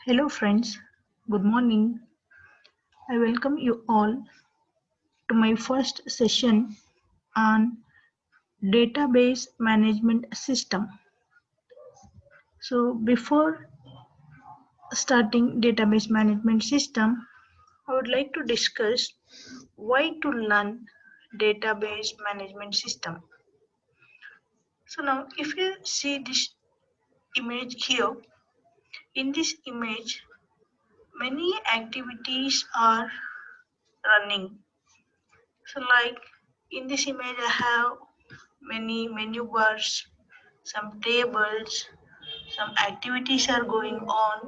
Hello friends, good morning. I welcome you all to my first session on database management system. So before starting database management system, I would like to discuss why to learn database management system. So now if you see this image here, in this image many activities are running. So like in this image I have many menu bars, some tables, some activities are going on.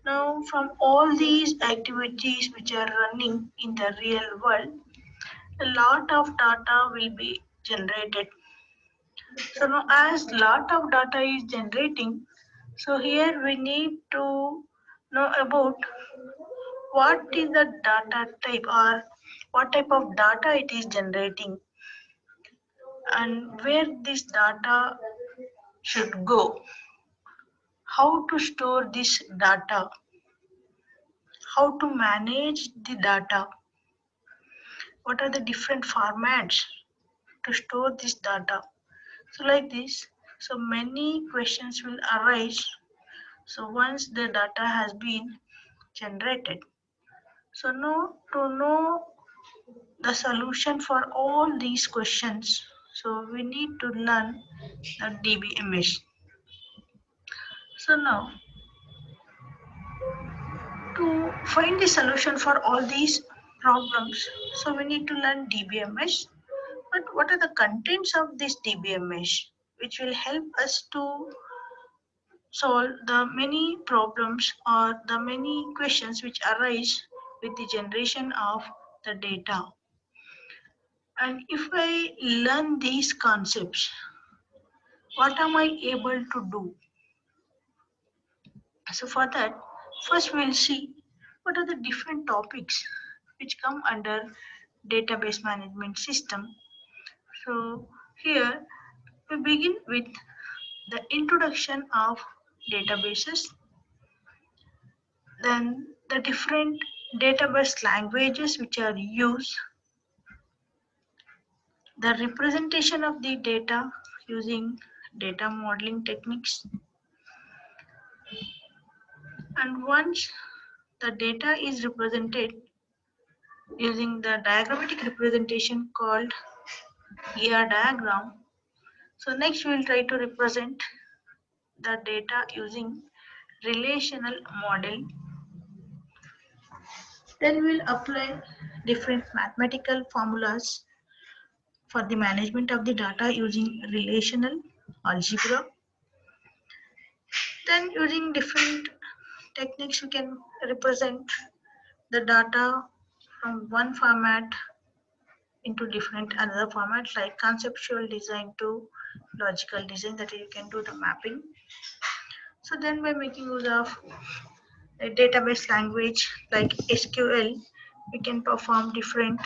Now from all these activities which are running in the real world, a lot of data will be generated. So now as lot of data is generating, so here we need to know about what is the data type or what type of data it is generating and where this data should go, how to store this data, how to manage the data, what are the different formats to store this data. So like this, so many questions will arise. So once the data has been generated, so now to know the solution for all these questions, so we need to learn the DBMS. So now to find the solution for all these problems, so we need to learn DBMS. But what are the contents of this DBMS which will help us to solve the many problems or the many questions which arise with the generation of the data? And if I learn these concepts, what am I able to do? So for that, first we'll see what are the different topics which come under database management system. So here we begin with the introduction of databases, then the different database languages which are used, the representation of the data using data modeling techniques, and once the data is represented using the diagrammatic representation called ER diagram. So next we will try to represent the data using relational model. Then we will apply different mathematical formulas for the management of the data using relational algebra. Then using different techniques we can represent the data from one format into different another format, like conceptual design to logical design, that you can do the mapping. So then by making use of a database language like SQL, we can perform different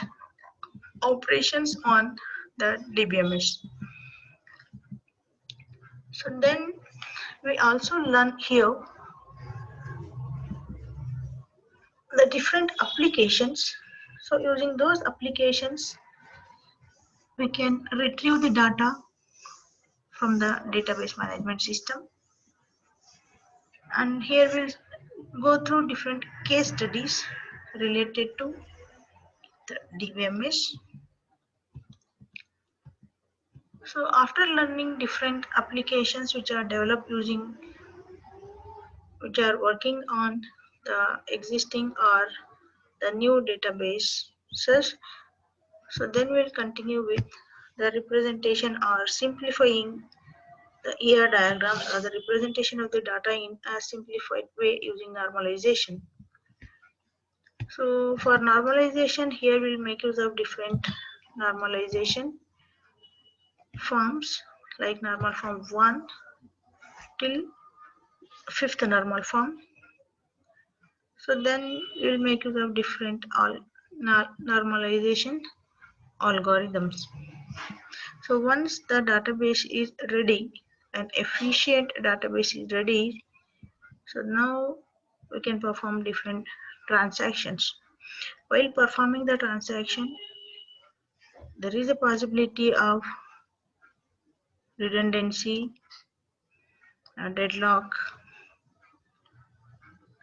operations on the DBMS. So then we also learn here the different applications. So using those applications, we can retrieve the data from the database management system. And here we'll go through different case studies related to the DBMS. So after learning different applications which are developed using, which are working on the existing or the new databases, so then we'll continue with the representation or simplifying the ER diagrams or the representation of the data in a simplified way using normalization. So for normalization, here we'll make use of different normalization forms, like normal form 1 till fifth normal form. So then we'll make use of different normalization algorithms. So once the database is ready, an efficient database is ready, so now we can perform different transactions. While performing the transaction, there is a possibility of redundancy, deadlock.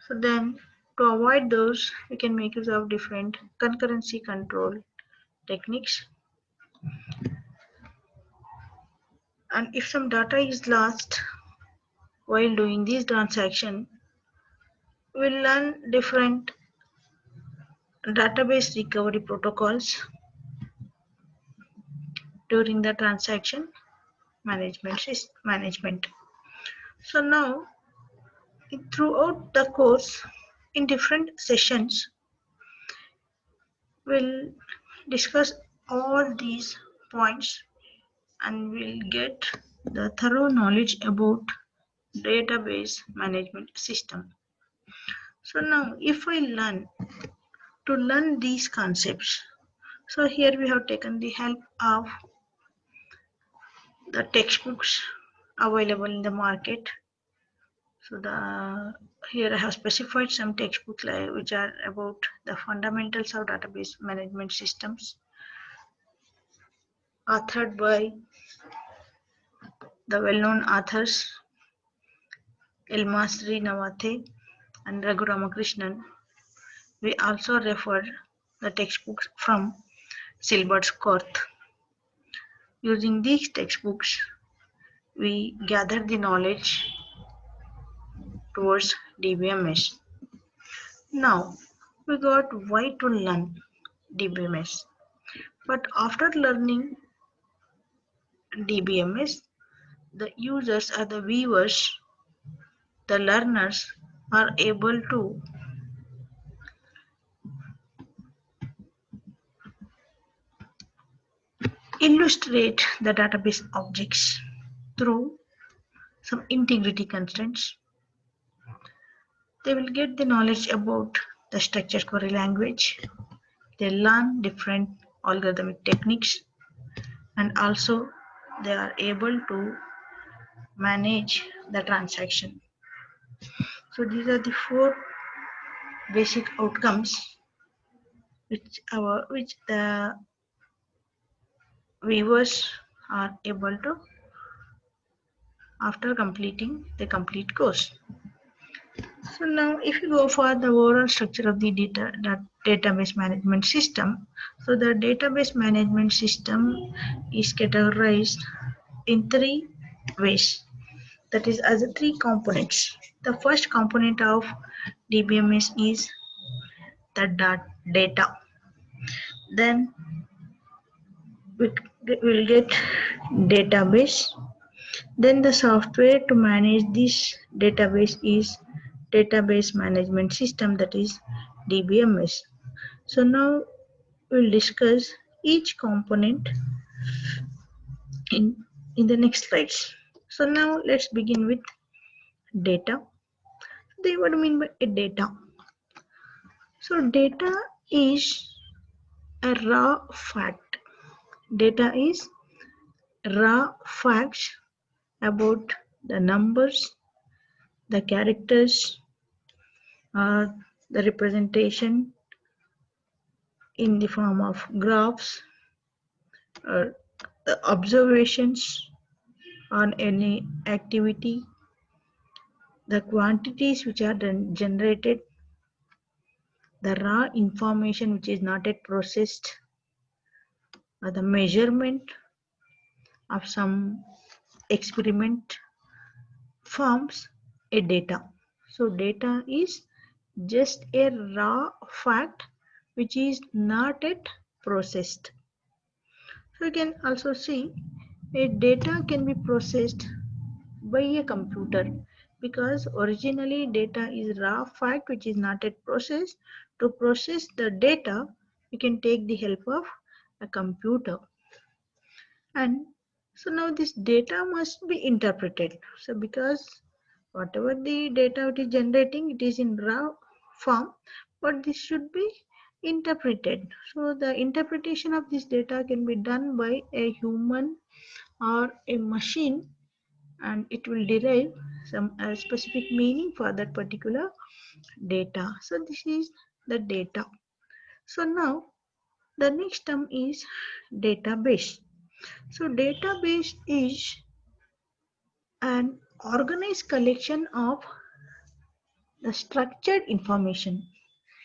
So then, to avoid those, we can make use of different concurrency control techniques. And if some data is lost while doing this transaction, we'll learn different database recovery protocols during the transaction management. So now, throughout the course, in different sessions, we'll discuss all these points and we'll get the thorough knowledge about database management system. So now, if I learn these concepts, so here we have taken the help of the textbooks available in the market. So here I have specified some textbooks which are about the fundamentals of database management systems, authored by the well-known authors Elmas Srinavathe and Raghu Ramakrishnan. We also refer the textbooks from Silbert's Korth. Using these textbooks, we gather the knowledge towards DBMS. Now, we got why to learn DBMS. But after learning DBMS, the users or the viewers, the learners are able to illustrate the database objects through some integrity constraints. They will get the knowledge about the structured query language. They learn different algorithmic techniques and also they are able to manage the transaction. So these are the four basic outcomes which the viewers are able to after completing the complete course. So now if you go for the overall structure of the database management system, so the database management system is categorized in three ways, that is as three components. The first component of DBMS is the data. Then we will get database. Then the software to manage this database is database management system, that is DBMS. So now we'll discuss each component in the next slides. So now let's begin with data. What do you mean by data? So data is a raw fact. Data is raw facts about the numbers, the characters, or the representation in the form of graphs or observations on any activity, the quantities which are then generated, the raw information which is not yet processed, or the measurement of some experiment forms a data. So data is just a raw fact which is not yet processed. So you can also see a data can be processed by a computer because originally data is raw fact which is not yet processed. To process the data, you can take the help of a computer. And so now this data must be interpreted. So because whatever the data it is generating, it is in raw form, but this should be interpreted. So the interpretation of this data can be done by a human or a machine and it will derive some specific meaning for that particular data. So this is the data. So now the next term is database. So database is an organized collection of the structured information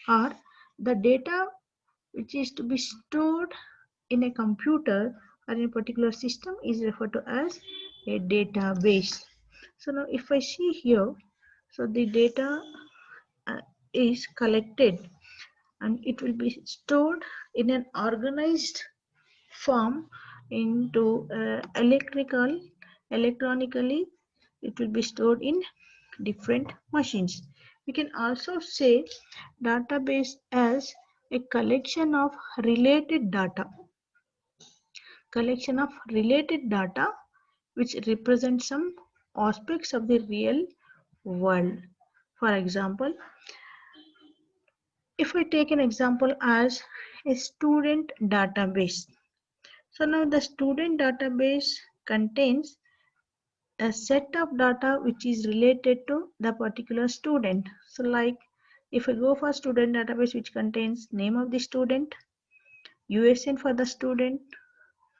or the data which is to be stored in a computer or in a particular system is referred to as a database. So now if I see here, so the data uh, is collected and it will be stored in an organized form into electronically. It will be stored in different machines. We can also say database as a collection of related data which represent some aspects of the real world. For example, if I take an example as a student database. So now the student database contains a set of data which is related to the particular student. So like if I go for student database which contains name of the student, USN for the student,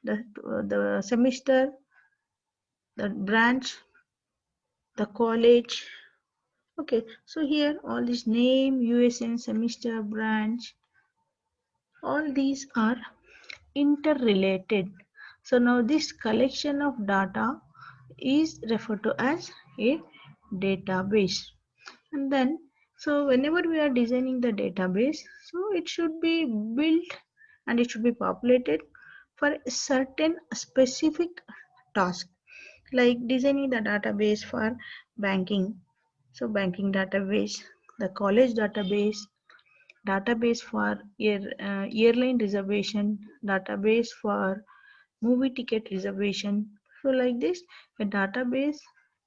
the semester, the branch, the college. Okay, so here all this name, USN, semester, branch, all these are interrelated. So now this collection of data is referred to as a database. And then, so whenever we are designing the database, so it should be built and it should be populated for a certain specific task, like designing the database for banking. So banking database, the college database for airline reservation, database for movie ticket reservation. So like this, a database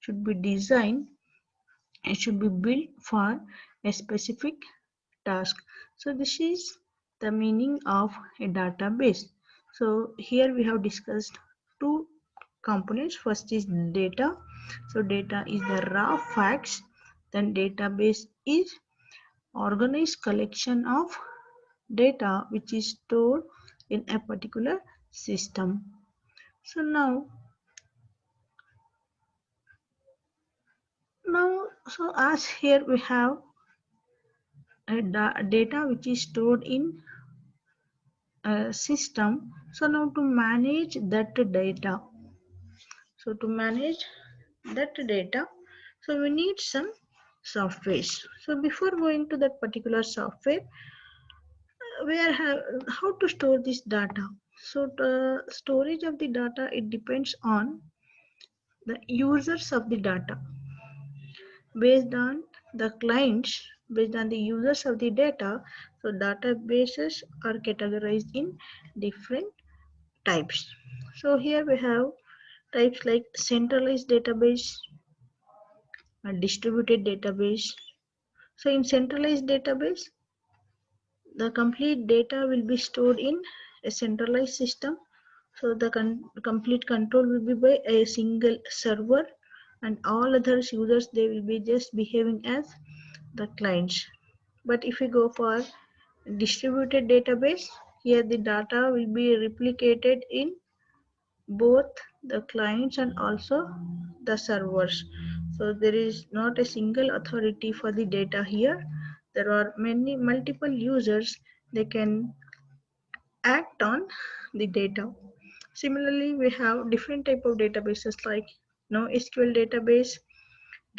should be designed. It should be built for a specific task. So this is the meaning of a database. So here we have discussed two components. First is data. So data is the raw facts. Then database is organized collection of data which is stored in a particular system. So so as here we have a data which is stored in a system. So now to manage that data, so we need some softwares. So before going to that particular software, how to store this data. So the storage of the data, it depends on the users of the data. Based on the clients, based on the users of the data, so databases are categorized in different types. So here we have types like centralized database, a distributed database. So in centralized database, the complete data will be stored in a centralized system. So the complete control will be by a single server, and all other users, they will be just behaving as the clients. But if we go for distributed database, here the data will be replicated in both the clients and also the servers. So there is not a single authority for the data here. There are multiple users, they can act on the data. Similarly, we have different type of databases like NoSQL database,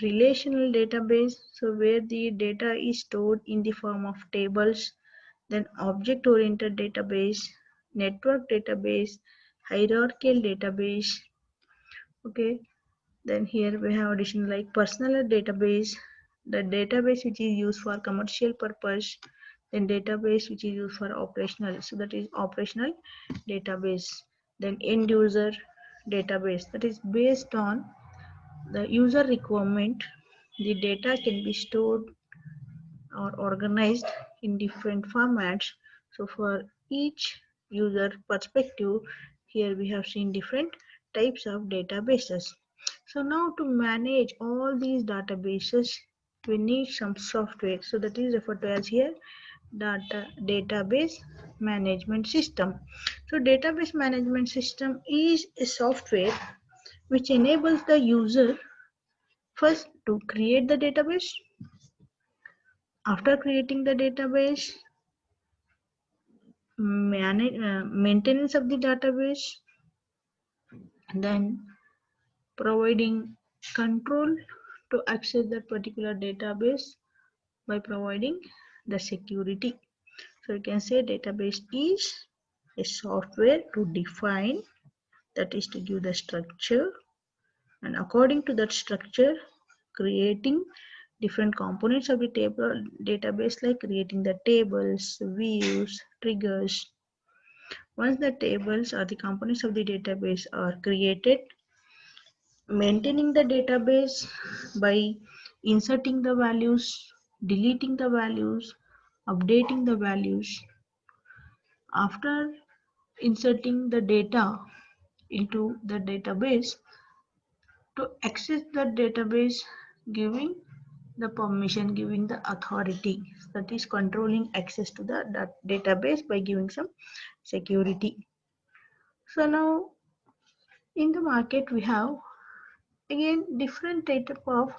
relational database, so where the data is stored in the form of tables, then object oriented database, network database, hierarchical database. Okay, then here we have additional like personal database, the database which is used for commercial purpose, then database which is used for operational, so that is operational database, then end user database, that is based on the user requirement. The data can be stored or organized in different formats. So for each user perspective, here we have seen different types of databases. So now to manage all these databases, we need some software. So that is referred to as here database management system. So database management system is a software which enables the user first to create the database. After creating the database, maintenance of the database, then providing control to access that particular database by providing the security. So you can say database is a software to define, that is to give the structure, and according to that structure creating different components of the table database, like creating the tables, views, triggers. Once the tables or the components of the database are created, maintaining the database by inserting the values, deleting the values, updating the values. After inserting the data into the database, to access the database, giving the permission, giving the authority, that is controlling access to the that database by giving some security. So now in the market we have again different type of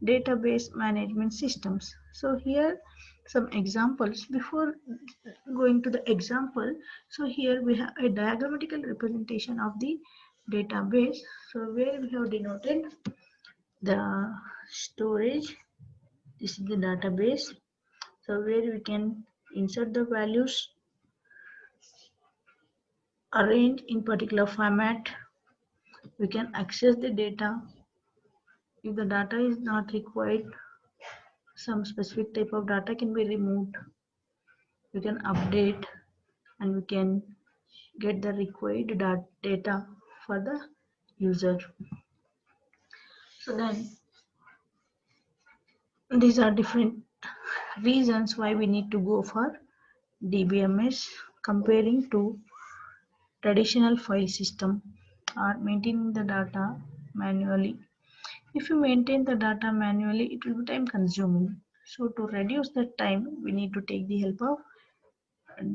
database management systems. So here some examples. Before going to the example, so here we have a diagrammatical representation of the database. So where we have denoted the storage, this is the database. So where we can insert the values, arrange in particular format, we can access the data. If the data is not required, some specific type of data can be removed. We can update and we can get the required data for the user. So then these are different reasons why we need to go for DBMS comparing to traditional file system or maintaining the data manually. If you maintain the data manually, it will be time consuming. So to reduce that time, we need to take the help of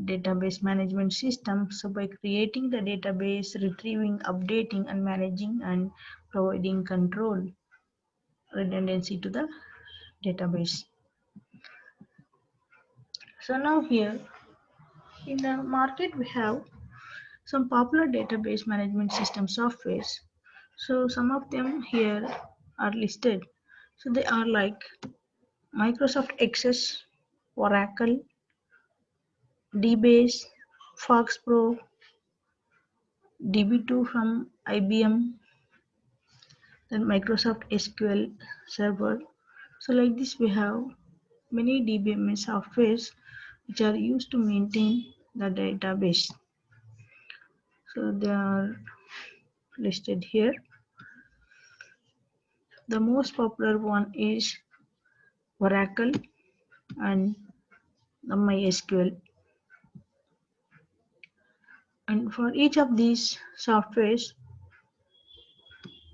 database management system. So by creating the database, retrieving, updating and managing and providing control redundancy to the database. So now here in the market we have some popular database management system softwares. So some of them here are listed. So they are like Microsoft Access, Oracle, DBase, FoxPro, DB2 from IBM, then Microsoft SQL Server. So like this we have many DBMS softwares which are used to maintain the database. So they are listed here. The most popular one is Oracle and the MySQL. And for each of these softwares,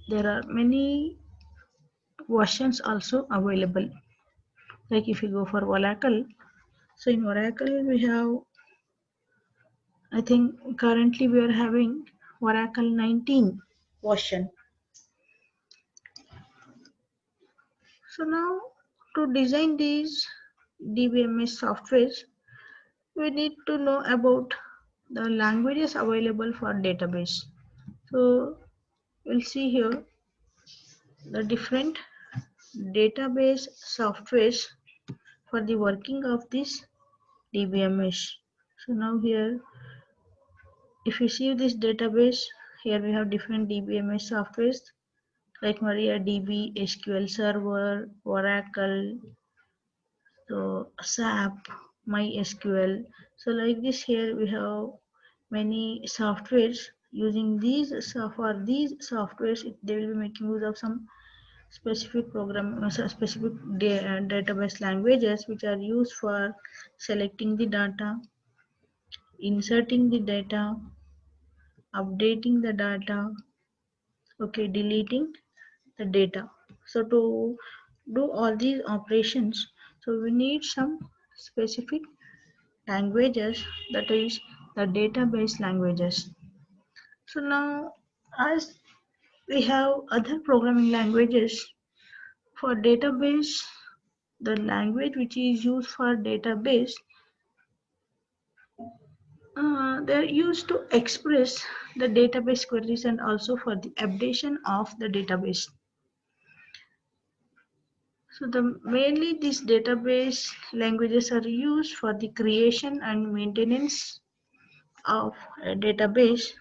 there are many versions also available. Like if you go for Oracle, so in Oracle we have, I think currently we are having Oracle 19 version. So now to design these DBMS softwares, we need to know about the languages available for database. So we'll see here the different database softwares for the working of this DBMS. So now here, if you see this database, here we have different DBMS softwares like MariaDB, SQL Server, Oracle, so SAP, MySQL. So like this here we have many softwares. Using these for these softwares, they will be making use of some specific program, specific database languages which are used for selecting the data, inserting the data, updating the data, okay, deleting the data. So to do all these operations, so we need some specific languages, that is the database languages. So now, as we have other programming languages for database, the language which is used for database, they're used to express the database queries and also for the updation of the database. So mainly these database languages are used for the creation and maintenance of a database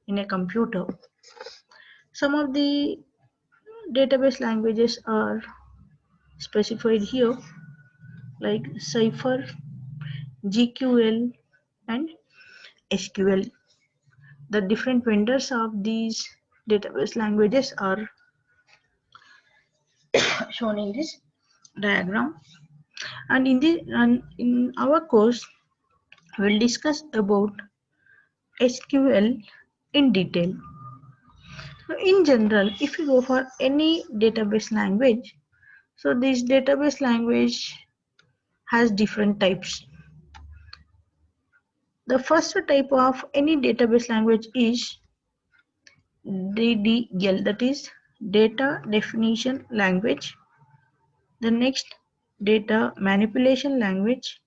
in a computer. Some of the database languages are specified here, like Cypher, GQL, and SQL. The different vendors of these database languages are shown in this diagram. And in our course, we'll discuss about SQL in detail. So in general, if you go for any database language, so this database language has different types. The first type of any database language is DDL, that is data definition language. The next, data manipulation language,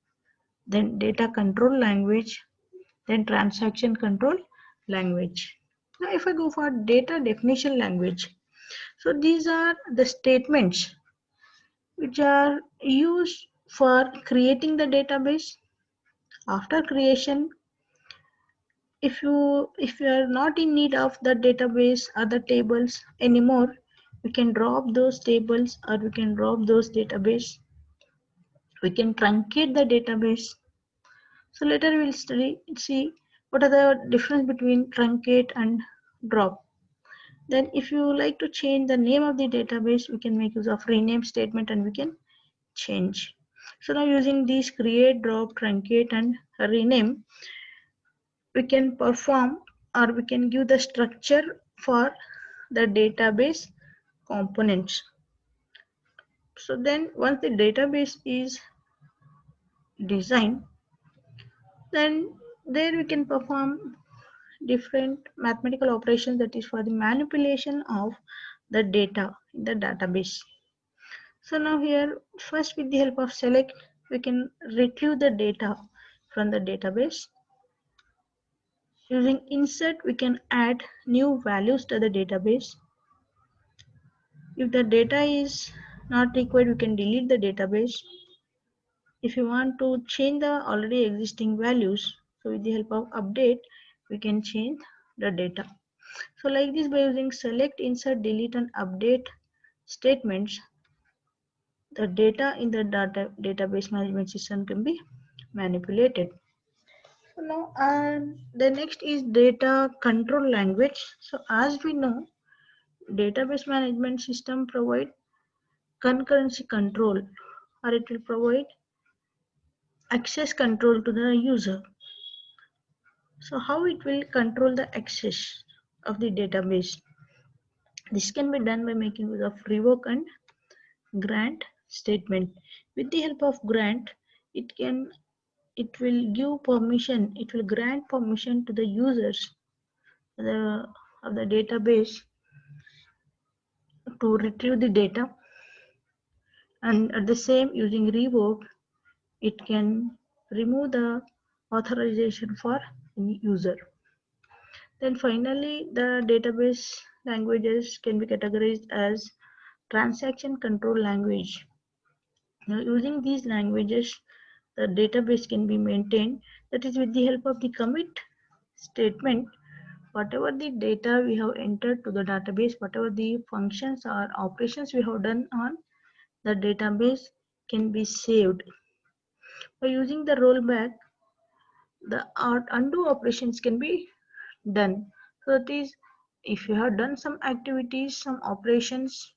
then data control language, then transaction control language. Now if I go for data definition language, so these are the statements which are used for creating the database. After creation, if you are not in need of the database or the tables anymore, we can drop those tables or we can drop those database. We can truncate the database. So later we'll see what are the difference between truncate and drop. Then if you like to change the name of the database, we can make use of rename statement and we can change. So now using these create, drop, truncate and rename, we can perform or we can give the structure for the database components. So then once the database is designed, then there we can perform different mathematical operations, that is for the manipulation of the data in the database. So now here, first with the help of select, we can retrieve the data from the database. Using insert, we can add new values to the database. If the data is not required, we can delete the database. If you want to change the already existing values, so with the help of update, we can change the data. So like this, by using select, insert, delete and update statements, the data in the database management system can be manipulated. So now the next is data control language. So as we know, database management system provide concurrency control, or it will provide access control to the user. So how it will control the access of the database? This can be done by making use of revoke and grant statement. With the help of grant, it will give permission, it will grant permission to the users of the database to retrieve the data, and at the same using revoke, it can remove the authorization for any user. Then finally, the database languages can be categorized as transaction control language. Now, using these languages, the database can be maintained, that is with the help of the commit statement. Whatever the data we have entered to the database, whatever the functions or operations we have done on the database can be saved. By using the rollback, the undo operations can be done. So that is, if you have done some activities, some operations,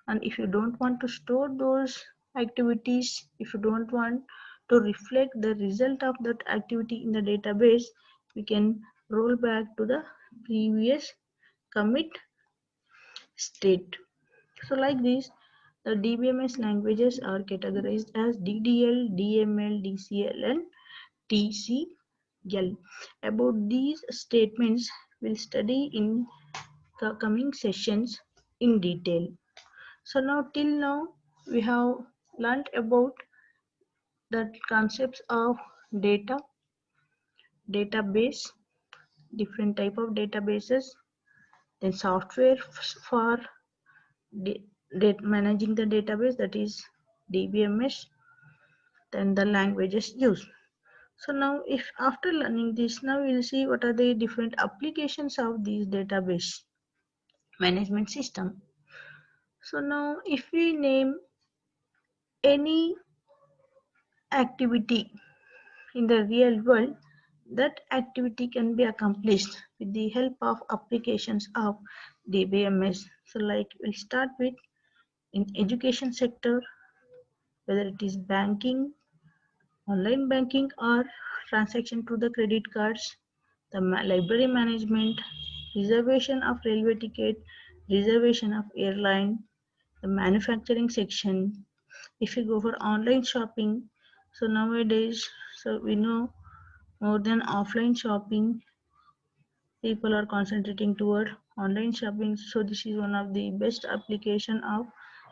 and if you don't want to store those activities, if you don't want to reflect the result of that activity in the database, we can roll back to the previous commit state. So like this, the DBMS languages are categorized as DDL, DML, DCL and TCL. About these statements, we'll study in the coming sessions in detail. So now till now, we have learned about the concepts of data, database, different type of databases, then software for managing the database, that is DBMS, then the languages used. So now if after learning this, now we'll see what are the different applications of these database management system. So now if we name any activity in the real world, that activity can be accomplished with the help of applications of DBMS. So like we'll start with in education sector, whether it is banking, online banking or transaction to the credit cards, the library management, reservation of railway ticket, reservation of airline, the manufacturing section. If you go for online shopping, so nowadays, so we know more than offline shopping, people are concentrating toward online shopping. So this is one of the best application of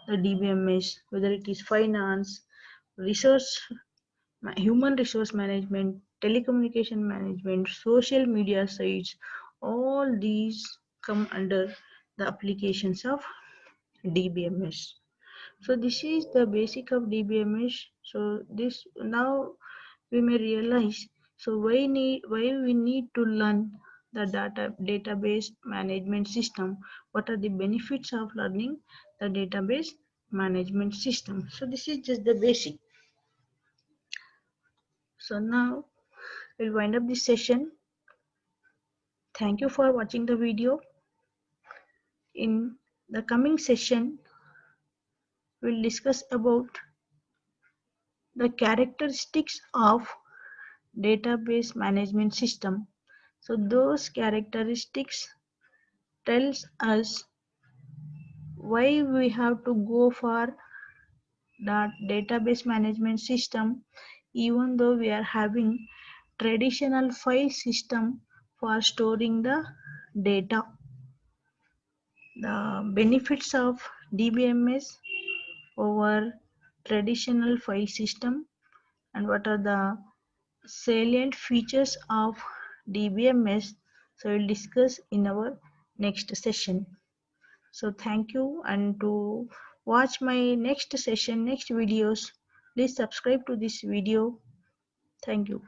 the DBMS, whether it is finance, research, human resource management, telecommunication management, social media sites, all these come under the applications of DBMS. So this is the basic of DBMS. So this now we may realize, so why we need to learn the database management system. What are the benefits of learning the database management system? So this is just the basic. So now we'll wind up this session. Thank you for watching the video. In the coming session, we'll discuss about the characteristics of database management system. So those characteristics tells us why we have to go for that database management system, even though we are having traditional file system for storing the data. The benefits of DBMS over traditional file system and what are the salient features of DBMS. So we'll discuss in our next session. So thank you, and to watch my next session, next videos, please subscribe to this video. Thank you.